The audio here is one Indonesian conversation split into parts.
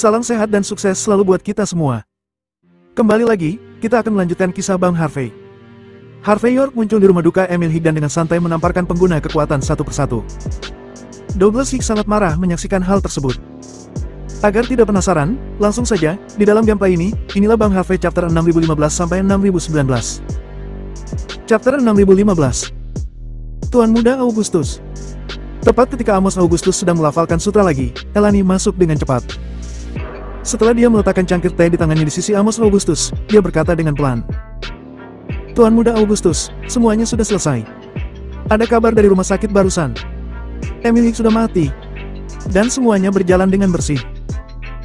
Salam sehat dan sukses selalu buat kita semua. Kembali lagi, kita akan melanjutkan kisah Bang Harvey. Harvey York muncul di rumah duka Emil Higgs dan dengan santai menamparkan pengguna kekuatan satu persatu. Douglas Higgs sangat marah menyaksikan hal tersebut. Agar tidak penasaran, langsung saja, di dalam gameplay ini, inilah Bang Harvey chapter 6015-6019. Chapter 6015. Tuan Muda Augustus. Tepat ketika Amos Augustus sedang melafalkan sutra lagi, Elani masuk dengan cepat. Setelah dia meletakkan cangkir teh di tangannya di sisi Amos Augustus, dia berkata dengan pelan. Tuan Muda Augustus, semuanya sudah selesai. Ada kabar dari rumah sakit barusan. Emil Higgs sudah mati. Dan semuanya berjalan dengan bersih.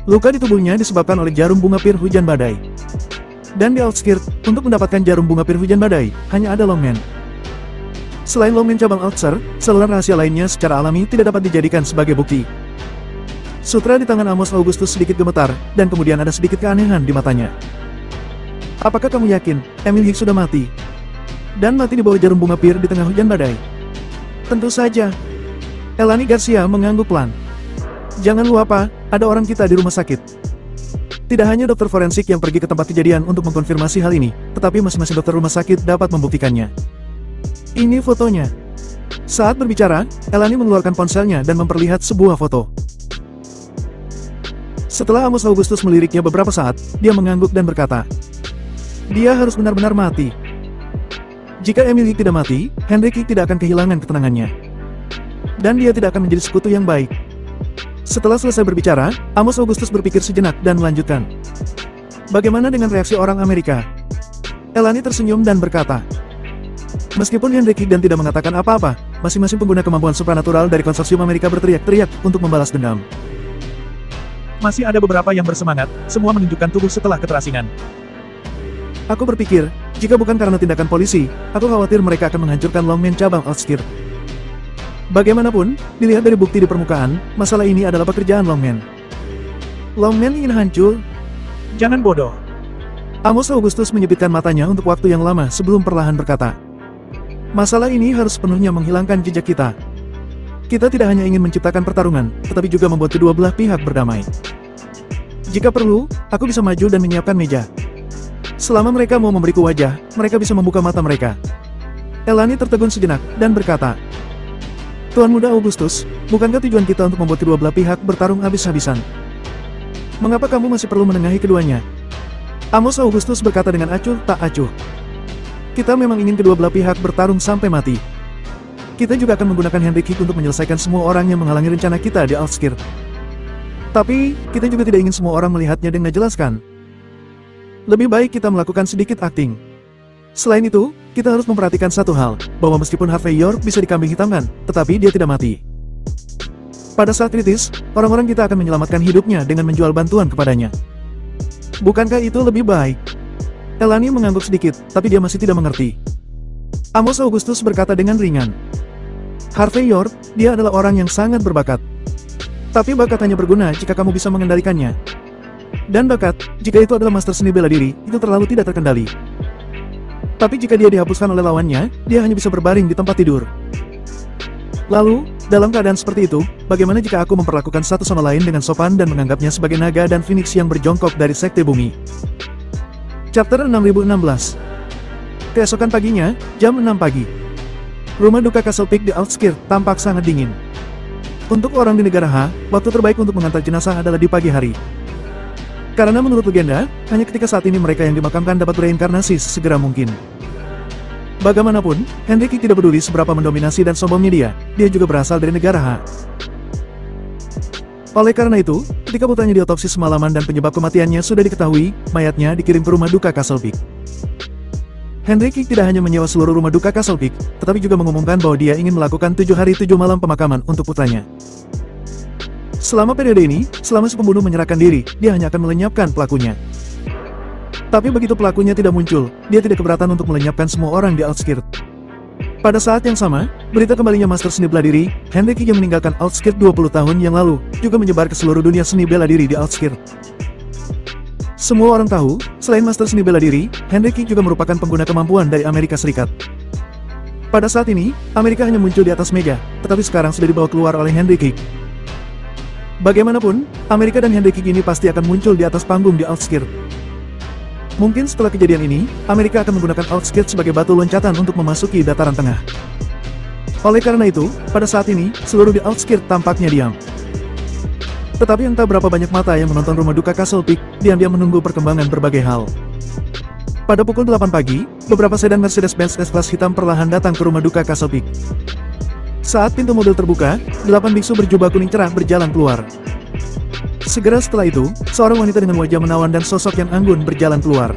Luka di tubuhnya disebabkan oleh jarum bunga pir hujan badai. Dan di outskirt, untuk mendapatkan jarum bunga pir hujan badai, hanya ada Longman. Selain Longman cabang Outser, saluran rahasia lainnya secara alami tidak dapat dijadikan sebagai bukti. Sutra di tangan Amos Augustus sedikit gemetar, dan kemudian ada sedikit keanehan di matanya. Apakah kamu yakin, Emil Higgs sudah mati? Dan mati di bawah jarum bunga pir di tengah hujan badai? Tentu saja. Elani Garcia mengangguk pelan. Jangan lupa, ada orang kita di rumah sakit. Tidak hanya dokter forensik yang pergi ke tempat kejadian untuk mengkonfirmasi hal ini, tetapi masing-masing dokter rumah sakit dapat membuktikannya. Ini fotonya. Saat berbicara, Elani mengeluarkan ponselnya dan memperlihat sebuah foto. Setelah Amos Augustus meliriknya beberapa saat, dia mengangguk dan berkata, dia harus benar-benar mati. Jika Emil Higgs tidak mati, Henry Higgs tidak akan kehilangan ketenangannya. Dan dia tidak akan menjadi sekutu yang baik. Setelah selesai berbicara, Amos Augustus berpikir sejenak dan melanjutkan. Bagaimana dengan reaksi orang Amerika? Elani tersenyum dan berkata, meskipun Henry Higgs dan tidak mengatakan apa-apa, masing-masing pengguna kemampuan supranatural dari konsorsium Amerika berteriak-teriak untuk membalas dendam. Masih ada beberapa yang bersemangat, semua menunjukkan tubuh setelah keterasingan. Aku berpikir, jika bukan karena tindakan polisi, aku khawatir mereka akan menghancurkan Longman cabang Outskirt. Bagaimanapun, dilihat dari bukti di permukaan, masalah ini adalah pekerjaan Longman. Longman ingin hancur? Jangan bodoh. Amos Augustus menyipitkan matanya untuk waktu yang lama sebelum perlahan berkata. Masalah ini harus sepenuhnya menghilangkan jejak kita. Kita tidak hanya ingin menciptakan pertarungan, tetapi juga membuat kedua belah pihak berdamai. Jika perlu, aku bisa maju dan menyiapkan meja. Selama mereka mau memberiku wajah, mereka bisa membuka mata mereka. Elani tertegun sejenak, dan berkata, Tuan Muda Augustus, bukankah tujuan kita untuk membuat kedua belah pihak bertarung habis-habisan? Mengapa kamu masih perlu menengahi keduanya? Amos Augustus berkata dengan acuh tak acuh. Kita memang ingin kedua belah pihak bertarung sampai mati. Kita juga akan menggunakan Henry Higgs untuk menyelesaikan semua orang yang menghalangi rencana kita di Outskirt. Tapi, kita juga tidak ingin semua orang melihatnya dan menjelaskan. Lebih baik kita melakukan sedikit akting. Selain itu, kita harus memperhatikan satu hal, bahwa meskipun Harvey York bisa dikambing hitamkan, tetapi dia tidak mati. Pada saat kritis, orang-orang kita akan menyelamatkan hidupnya dengan menjual bantuan kepadanya. Bukankah itu lebih baik? Elani mengangguk sedikit, tapi dia masih tidak mengerti. Amos Augustus berkata dengan ringan. Harvey York, dia adalah orang yang sangat berbakat. Tapi bakat hanya berguna jika kamu bisa mengendalikannya. Dan bakat, jika itu adalah master seni bela diri, itu terlalu tidak terkendali. Tapi jika dia dihapuskan oleh lawannya, dia hanya bisa berbaring di tempat tidur. Lalu, dalam keadaan seperti itu, bagaimana jika aku memperlakukan satu sama lain dengan sopan dan menganggapnya sebagai naga dan Phoenix yang berjongkok dari sekte bumi? Chapter 6016. Keesokan paginya, jam 6 pagi. Rumah duka Castle Peak di Outskirt tampak sangat dingin. Untuk orang di negara H, waktu terbaik untuk mengantar jenazah adalah di pagi hari. Karena menurut legenda, hanya ketika saat ini mereka yang dimakamkan dapat bereinkarnasi sesegera mungkin. Bagaimanapun, Henry Higgs tidak peduli seberapa mendominasi dan sombongnya dia juga berasal dari negara H. Oleh karena itu, ketika putranya diotopsi semalaman dan penyebab kematiannya sudah diketahui, mayatnya dikirim ke rumah duka Castle Peak. Henry Higgs tidak hanya menyewa seluruh rumah duka Castle Peak, tetapi juga mengumumkan bahwa dia ingin melakukan 7 hari 7 malam pemakaman untuk putranya. Selama periode ini, selama si pembunuh menyerahkan diri, dia hanya akan melenyapkan pelakunya. Tapi begitu pelakunya tidak muncul, dia tidak keberatan untuk melenyapkan semua orang di Outskirt. Pada saat yang sama, berita kembalinya master seni bela diri, Henry Higgs yang meninggalkan Outskirt 20 tahun yang lalu, juga menyebar ke seluruh dunia seni bela diri di Outskirt. Semua orang tahu, selain master seni bela diri, Henry Higgs juga merupakan pengguna kemampuan dari Amerika Serikat. Pada saat ini, Amerika hanya muncul di atas meja, tetapi sekarang sudah dibawa keluar oleh Henry Higgs. Bagaimanapun, Amerika dan Henry King ini pasti akan muncul di atas panggung di Outskirt. Mungkin setelah kejadian ini, Amerika akan menggunakan Outskirt sebagai batu loncatan untuk memasuki dataran tengah. Oleh karena itu, pada saat ini, seluruh di Outskirt tampaknya diam. Tetapi entah berapa banyak mata yang menonton rumah duka Castle Peak, diam-diam menunggu perkembangan berbagai hal. Pada pukul 8 pagi, beberapa sedan Mercedes-Benz S-Class hitam perlahan datang ke rumah duka Castle Peak. Saat pintu mobil terbuka, 8 biksu berjubah kuning cerah berjalan keluar. Segera setelah itu, seorang wanita dengan wajah menawan dan sosok yang anggun berjalan keluar.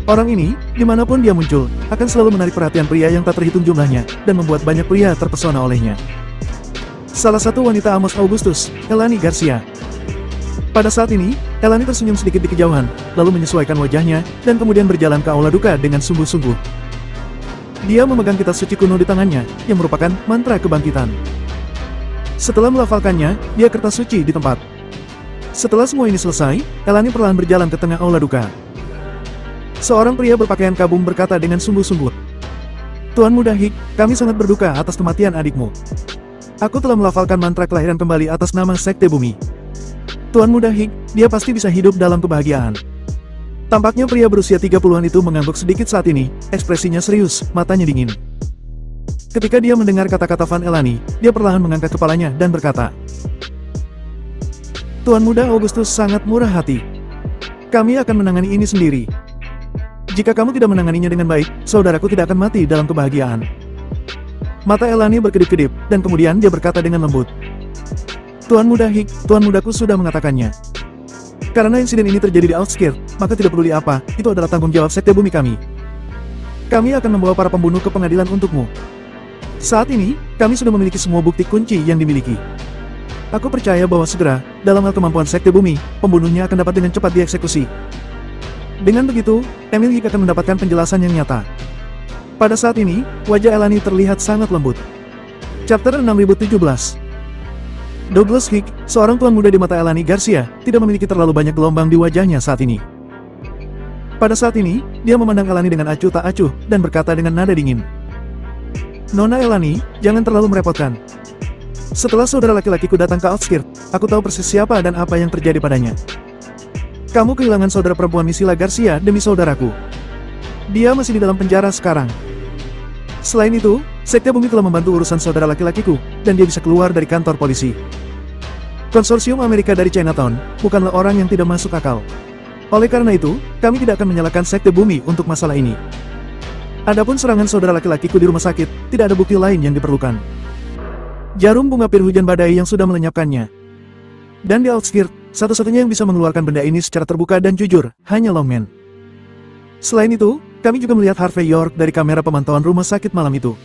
Orang ini, dimanapun dia muncul, akan selalu menarik perhatian pria yang tak terhitung jumlahnya, dan membuat banyak pria terpesona olehnya. Salah satu wanita Amos Augustus, Elani Garcia. Pada saat ini, Elani tersenyum sedikit di kejauhan, lalu menyesuaikan wajahnya, dan kemudian berjalan ke aula duka dengan sungguh-sungguh. Dia memegang kitab suci kuno di tangannya, yang merupakan mantra kebangkitan. Setelah melafalkannya, dia kertas suci di tempat. Setelah semua ini selesai, Elani perlahan berjalan ke tengah aula duka. Seorang pria berpakaian kabung berkata dengan sungguh-sungguh, "Tuan Muda Hik, kami sangat berduka atas kematian adikmu. Aku telah melafalkan mantra kelahiran kembali atas nama Sekte Bumi. Tuan Muda Hik, dia pasti bisa hidup dalam kebahagiaan." Tampaknya pria berusia 30-an itu mengangguk sedikit saat ini, ekspresinya serius, matanya dingin. Ketika dia mendengar kata-kata Van Elani, dia perlahan mengangkat kepalanya dan berkata, "Tuan Muda Augustus sangat murah hati. Kami akan menangani ini sendiri. Jika kamu tidak menanganinya dengan baik, saudaraku tidak akan mati dalam kebahagiaan." Mata Elani berkedip-kedip, dan kemudian dia berkata dengan lembut, "Tuan Muda Hik, Tuan Mudaku sudah mengatakannya. Karena insiden ini terjadi di Outskirt, maka tidak peduli apa, itu adalah tanggung jawab Sekte Bumi kami. Kami akan membawa para pembunuh ke pengadilan untukmu. Saat ini, kami sudah memiliki semua bukti kunci yang dimiliki. Aku percaya bahwa segera, dalam hal kemampuan Sekte Bumi, pembunuhnya akan dapat dengan cepat dieksekusi." Dengan begitu, Emil Hik akan mendapatkan penjelasan yang nyata. Pada saat ini, wajah Elani terlihat sangat lembut. Chapter 6017. Douglas Hik, seorang tuan muda di mata Elani Garcia, tidak memiliki terlalu banyak gelombang di wajahnya saat ini. Pada saat ini, dia memandang Elani dengan acuh tak acuh, dan berkata dengan nada dingin, "Nona Elani, jangan terlalu merepotkan. Setelah saudara laki-lakiku datang ke Outskirt, aku tahu persis siapa dan apa yang terjadi padanya. Kamu kehilangan saudara perempuan Misila Garcia demi saudaraku. Dia masih di dalam penjara sekarang. Selain itu, Sekte Bumi telah membantu urusan saudara laki-lakiku, dan dia bisa keluar dari kantor polisi. Konsorsium Amerika dari Chinatown bukanlah orang yang tidak masuk akal. Oleh karena itu, kami tidak akan menyalahkan Sekte Bumi untuk masalah ini. Adapun serangan saudara laki-lakiku di rumah sakit, tidak ada bukti lain yang diperlukan. Jarum bunga pir hujan badai yang sudah melenyapkannya. Dan di Outskirt, satu-satunya yang bisa mengeluarkan benda ini secara terbuka dan jujur, hanya Longman. Selain itu, kami juga melihat Harvey York dari kamera pemantauan rumah sakit malam itu.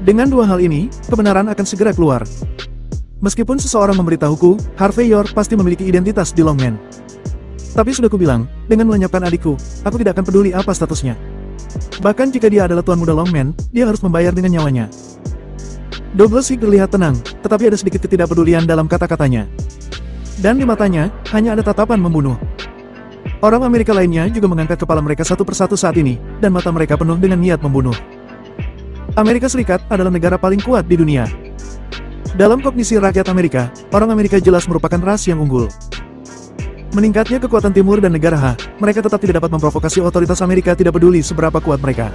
Dengan dua hal ini, kebenaran akan segera keluar. Meskipun seseorang memberitahuku, Harvey York pasti memiliki identitas di Longman. Tapi sudah kubilang, dengan melenyapkan adikku, aku tidak akan peduli apa statusnya. Bahkan jika dia adalah tuan muda Longman, dia harus membayar dengan nyawanya." Douglas Hik terlihat tenang, tetapi ada sedikit ketidakpedulian dalam kata-katanya. Dan di matanya, hanya ada tatapan membunuh. Orang Amerika lainnya juga mengangkat kepala mereka satu persatu saat ini, dan mata mereka penuh dengan niat membunuh. Amerika Serikat adalah negara paling kuat di dunia. Dalam kognisi rakyat Amerika, orang Amerika jelas merupakan ras yang unggul. Meningkatnya kekuatan timur dan negara H, mereka tetap tidak dapat memprovokasi otoritas Amerika tidak peduli seberapa kuat mereka.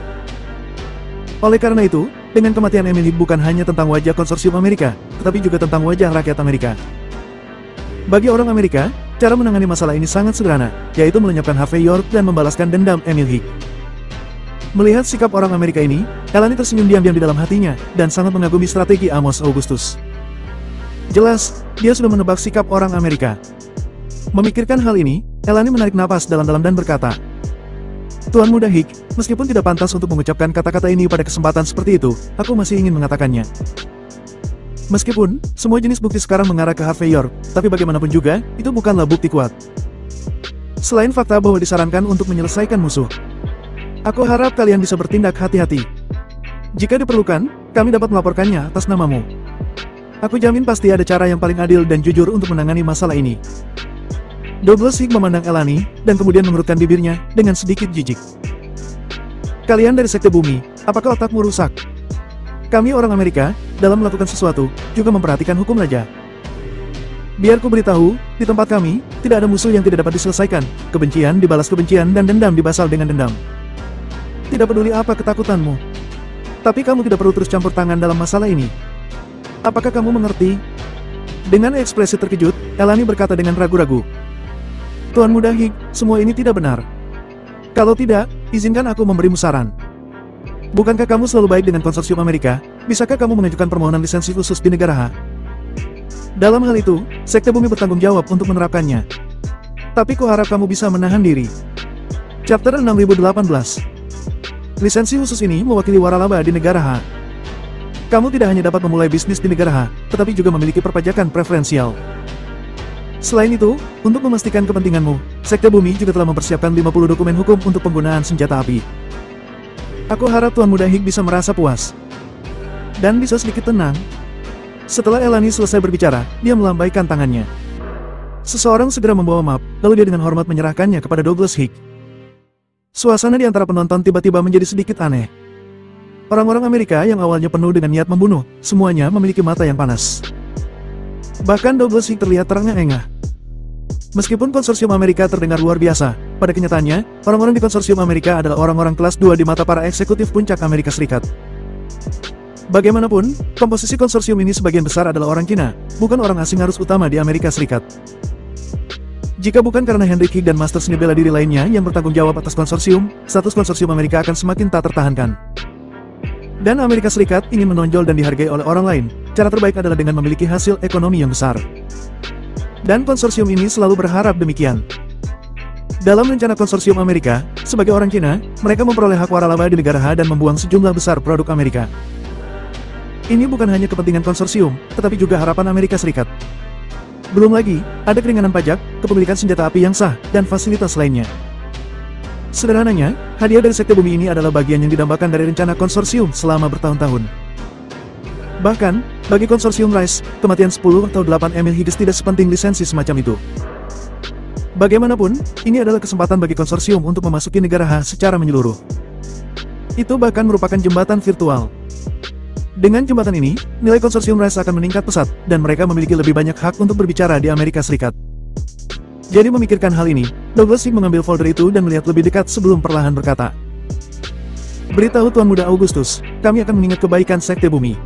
Oleh karena itu, dengan kematian Emil Hik bukan hanya tentang wajah konsorsium Amerika, tetapi juga tentang wajah rakyat Amerika. Bagi orang Amerika, cara menangani masalah ini sangat sederhana, yaitu melenyapkan Harvey York dan membalaskan dendam Emil Hik. Melihat sikap orang Amerika ini, Elani tersenyum diam-diam di dalam hatinya, dan sangat mengagumi strategi Amos Augustus. Jelas, dia sudah menebak sikap orang Amerika. Memikirkan hal ini, Elani menarik napas dalam-dalam dan berkata, "Tuan Muda Hik, meskipun tidak pantas untuk mengucapkan kata-kata ini pada kesempatan seperti itu, aku masih ingin mengatakannya. Meskipun, semua jenis bukti sekarang mengarah ke Harvey York, tapi bagaimanapun juga, itu bukanlah bukti kuat. Selain fakta bahwa disarankan untuk menyelesaikan musuh, aku harap kalian bisa bertindak hati-hati. Jika diperlukan, kami dapat melaporkannya atas namamu. Aku jamin pasti ada cara yang paling adil dan jujur untuk menangani masalah ini." Douglas Hik memandang Elani, dan kemudian mengerutkan bibirnya, dengan sedikit jijik. "Kalian dari Sekte Bumi, apakah otakmu rusak? Kami orang Amerika, dalam melakukan sesuatu, juga memperhatikan hukum raja. Biar ku beritahu, di tempat kami, tidak ada musuh yang tidak dapat diselesaikan. Kebencian dibalas kebencian dan dendam dibasal dengan dendam. Tidak peduli apa ketakutanmu. Tapi kamu tidak perlu terus campur tangan dalam masalah ini. Apakah kamu mengerti? Dengan ekspresi terkejut, Elani berkata dengan ragu-ragu. Tuan Muda Hig, semua ini tidak benar. Kalau tidak, izinkan aku memberimu saran. Bukankah kamu selalu baik dengan konsorsium Amerika? Bisakah kamu mengajukan permohonan lisensi khusus di negara H? Dalam hal itu, Sekte Bumi bertanggung jawab untuk menerapkannya. Tapi kuharap kamu bisa menahan diri. Chapter 6018. Lisensi khusus ini mewakili waralaba di negara H. Kamu tidak hanya dapat memulai bisnis di negara H, tetapi juga memiliki perpajakan preferensial. Selain itu, untuk memastikan kepentinganmu, Sekte Bumi juga telah mempersiapkan 50 dokumen hukum untuk penggunaan senjata api. Aku harap Tuan Muda Hig bisa merasa puas. Dan bisa sedikit tenang. Setelah Elani selesai berbicara, dia melambaikan tangannya. Seseorang segera membawa map, lalu dia dengan hormat menyerahkannya kepada Douglas Hig. Suasana di antara penonton tiba-tiba menjadi sedikit aneh. Orang-orang Amerika yang awalnya penuh dengan niat membunuh, semuanya memiliki mata yang panas. Bahkan Douglas Hig terlihat terengah-engah. Meskipun konsorsium Amerika terdengar luar biasa, pada kenyataannya, orang-orang di konsorsium Amerika adalah orang-orang kelas 2 di mata para eksekutif puncak Amerika Serikat. Bagaimanapun, komposisi konsorsium ini sebagian besar adalah orang Cina, bukan orang asing arus utama di Amerika Serikat. Jika bukan karena Henry Hig dan Master Seni bela diri lainnya yang bertanggung jawab atas konsorsium, status konsorsium Amerika akan semakin tak tertahankan. Dan Amerika Serikat ingin menonjol dan dihargai oleh orang lain, cara terbaik adalah dengan memiliki hasil ekonomi yang besar. Dan konsorsium ini selalu berharap demikian. Dalam rencana konsorsium Amerika, sebagai orang Cina, mereka memperoleh hak waralaba di negara H dan membuang sejumlah besar produk Amerika. Ini bukan hanya kepentingan konsorsium, tetapi juga harapan Amerika Serikat. Belum lagi, ada keringanan pajak, kepemilikan senjata api yang sah, dan fasilitas lainnya. Sederhananya, hadiah dari Sekte Bumi ini adalah bagian yang didambakan dari rencana konsorsium selama bertahun-tahun. Bahkan, bagi konsorsium Rise, kematian 10 atau 8 Emil Higgs tidak sepenting lisensi semacam itu. Bagaimanapun, ini adalah kesempatan bagi konsorsium untuk memasuki negara H secara menyeluruh. Itu bahkan merupakan jembatan virtual. Dengan jembatan ini, nilai konsorsium Rise akan meningkat pesat, dan mereka memiliki lebih banyak hak untuk berbicara di Amerika Serikat. Jadi memikirkan hal ini, Douglas Hig mengambil folder itu dan melihat lebih dekat sebelum perlahan berkata. Beritahu Tuan Muda Augustus, kami akan mengingat kebaikan Sekte Bumi.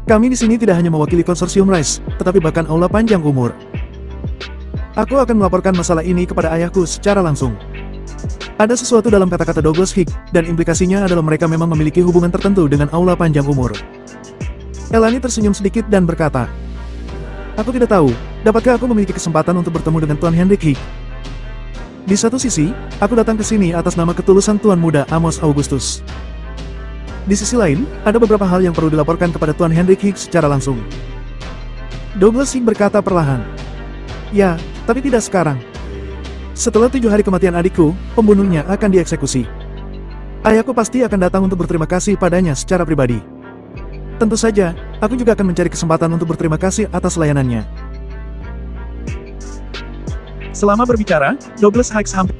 Kami di sini tidak hanya mewakili konsorsium Rise, tetapi bahkan Aula Panjang Umur. Aku akan melaporkan masalah ini kepada ayahku secara langsung. Ada sesuatu dalam kata-kata Douglas Hig, dan implikasinya adalah mereka memang memiliki hubungan tertentu dengan Aula Panjang Umur. Elani tersenyum sedikit dan berkata, Aku tidak tahu, dapatkah aku memiliki kesempatan untuk bertemu dengan Tuan Henry Hig? Di satu sisi, aku datang ke sini atas nama ketulusan Tuan Muda Amos Augustus. Di sisi lain, ada beberapa hal yang perlu dilaporkan kepada Tuan Henry Hig secara langsung. Douglas Hig berkata perlahan, Ya, tapi tidak sekarang. Setelah 7 hari kematian adikku, pembunuhnya akan dieksekusi. Ayahku pasti akan datang untuk berterima kasih padanya secara pribadi. Tentu saja, aku juga akan mencari kesempatan untuk berterima kasih atas layanannya. Selama berbicara, Douglas Higgs hampir...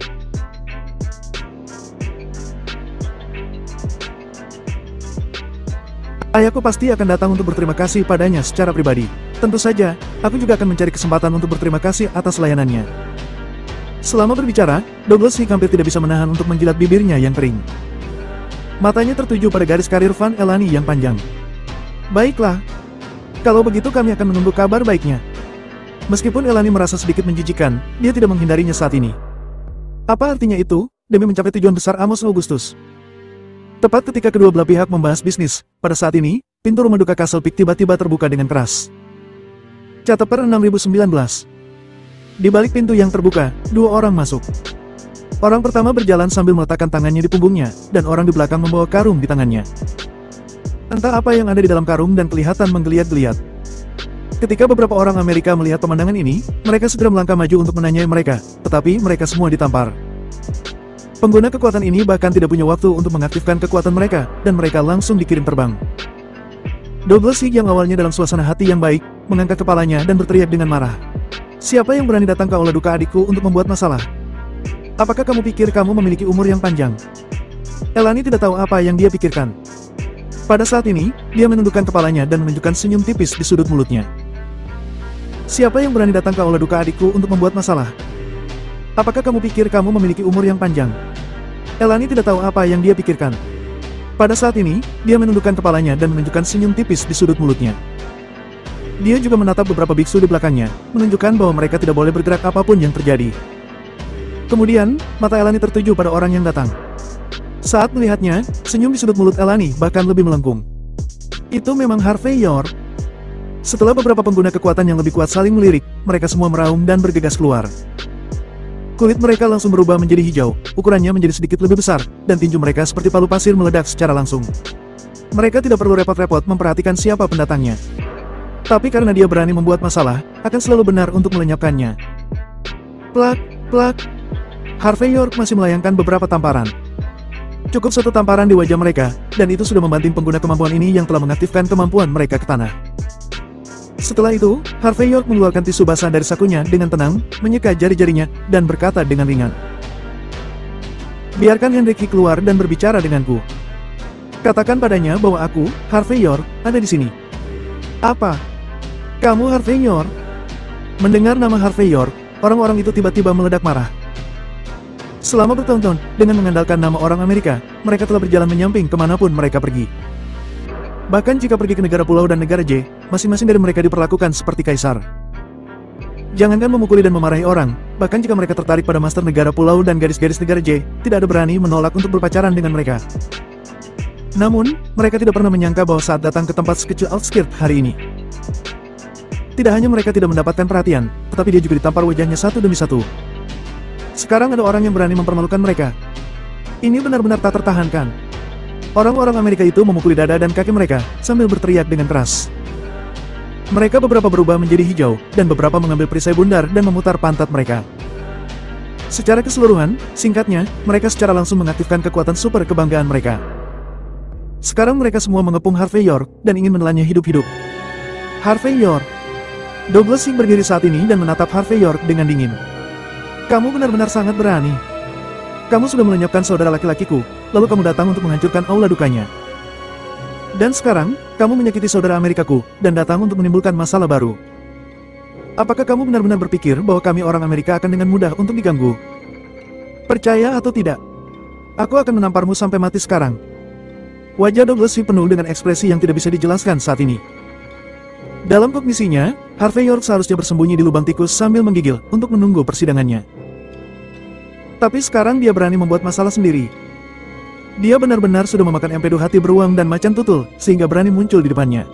Ayahku pasti akan datang untuk berterima kasih padanya secara pribadi. Tentu saja, aku juga akan mencari kesempatan untuk berterima kasih atas layanannya. Selama berbicara, Douglas Hig hampir tidak bisa menahan untuk menjilat bibirnya yang kering. Matanya tertuju pada garis karir Van Elani yang panjang. Baiklah. Kalau begitu kami akan menunggu kabar baiknya. Meskipun Elani merasa sedikit menjijikan, dia tidak menghindarinya saat ini. Apa artinya itu, demi mencapai tujuan besar Amos Augustus? Tepat ketika kedua belah pihak membahas bisnis, pada saat ini, pintu rumah duka Castle Peak tiba-tiba terbuka dengan keras. Chapter 6019. Di balik pintu yang terbuka, 2 orang masuk. Orang pertama berjalan sambil meletakkan tangannya di punggungnya, dan orang di belakang membawa karung di tangannya. Entah apa yang ada di dalam karung dan kelihatan menggeliat-geliat. Ketika beberapa orang Amerika melihat pemandangan ini, mereka segera melangkah maju untuk menanyai mereka, tetapi mereka semua ditampar. Pengguna kekuatan ini bahkan tidak punya waktu untuk mengaktifkan kekuatan mereka, dan mereka langsung dikirim terbang. Douglas Hig yang awalnya dalam suasana hati yang baik, mengangkat kepalanya dan berteriak dengan marah. Siapa yang berani datang ke aula duka adikku untuk membuat masalah? Apakah kamu pikir kamu memiliki umur yang panjang? Elani tidak tahu apa yang dia pikirkan. Pada saat ini, dia menundukkan kepalanya dan menunjukkan senyum tipis di sudut mulutnya. Siapa yang berani datang ke aula duka adikku untuk membuat masalah? Apakah kamu pikir kamu memiliki umur yang panjang? Elani tidak tahu apa yang dia pikirkan. Pada saat ini, dia menundukkan kepalanya dan menunjukkan senyum tipis di sudut mulutnya. Dia juga menatap beberapa biksu di belakangnya, menunjukkan bahwa mereka tidak boleh bergerak apapun yang terjadi. Kemudian, mata Elani tertuju pada orang yang datang. Saat melihatnya, senyum di sudut mulut Elani bahkan lebih melengkung. Itu memang Harvey York. Setelah beberapa pengguna kekuatan yang lebih kuat saling melirik, mereka semua meraung dan bergegas keluar. Kulit mereka langsung berubah menjadi hijau, ukurannya menjadi sedikit lebih besar, dan tinju mereka seperti palu pasir meledak secara langsung. Mereka tidak perlu repot-repot memperhatikan siapa pendatangnya. Tapi karena dia berani membuat masalah, akan selalu benar untuk melenyapkannya. Plak, plak. Harvey York masih melayangkan beberapa tamparan. Cukup satu tamparan di wajah mereka, dan itu sudah membanting pengguna kemampuan ini yang telah mengaktifkan kemampuan mereka ke tanah. Setelah itu, Harvey York mengeluarkan tisu basah dari sakunya dengan tenang, menyeka jari-jarinya, dan berkata dengan ringan. Biarkan Henry keluar dan berbicara denganku. Katakan padanya bahwa aku, Harvey York, ada di sini. Apa? Kamu Harvey York? Mendengar nama Harvey York, orang-orang itu tiba-tiba meledak marah. Selama bertahun-tahun, dengan mengandalkan nama orang Amerika, mereka telah berjalan menyamping kemanapun mereka pergi. Bahkan jika pergi ke negara pulau dan negara J, masing-masing dari mereka diperlakukan seperti kaisar. Jangankan memukuli dan memarahi orang, bahkan jika mereka tertarik pada master negara pulau dan garis-garis negara J, tidak ada berani menolak untuk berpacaran dengan mereka. Namun, mereka tidak pernah menyangka bahwa saat datang ke tempat sekecil Outskirt hari ini. Tidak hanya mereka tidak mendapatkan perhatian, tetapi dia juga ditampar wajahnya satu demi satu. Sekarang ada orang yang berani mempermalukan mereka. Ini benar-benar tak tertahankan. Orang-orang Amerika itu memukuli dada dan kaki mereka, sambil berteriak dengan keras. Mereka beberapa berubah menjadi hijau, dan beberapa mengambil perisai bundar dan memutar pantat mereka. Secara keseluruhan, singkatnya, mereka secara langsung mengaktifkan kekuatan super kebanggaan mereka. Sekarang mereka semua mengepung Harvey York, dan ingin menelannya hidup-hidup. Harvey York. Douglas Singh berdiri saat ini dan menatap Harvey York dengan dingin. Kamu benar-benar sangat berani. Kamu sudah melenyapkan saudara laki-lakiku, lalu kamu datang untuk menghancurkan aula dukanya. Dan sekarang, kamu menyakiti saudara Amerikaku, dan datang untuk menimbulkan masalah baru. Apakah kamu benar-benar berpikir bahwa kami orang Amerika akan dengan mudah untuk diganggu? Percaya atau tidak? Aku akan menamparmu sampai mati sekarang. Wajah Douglas Singh penuh dengan ekspresi yang tidak bisa dijelaskan saat ini. Dalam kognisinya, Harvey York seharusnya bersembunyi di lubang tikus sambil menggigil untuk menunggu persidangannya. Tapi sekarang dia berani membuat masalah sendiri. Dia benar-benar sudah memakan empedu hati beruang dan macan tutul, sehingga berani muncul di depannya.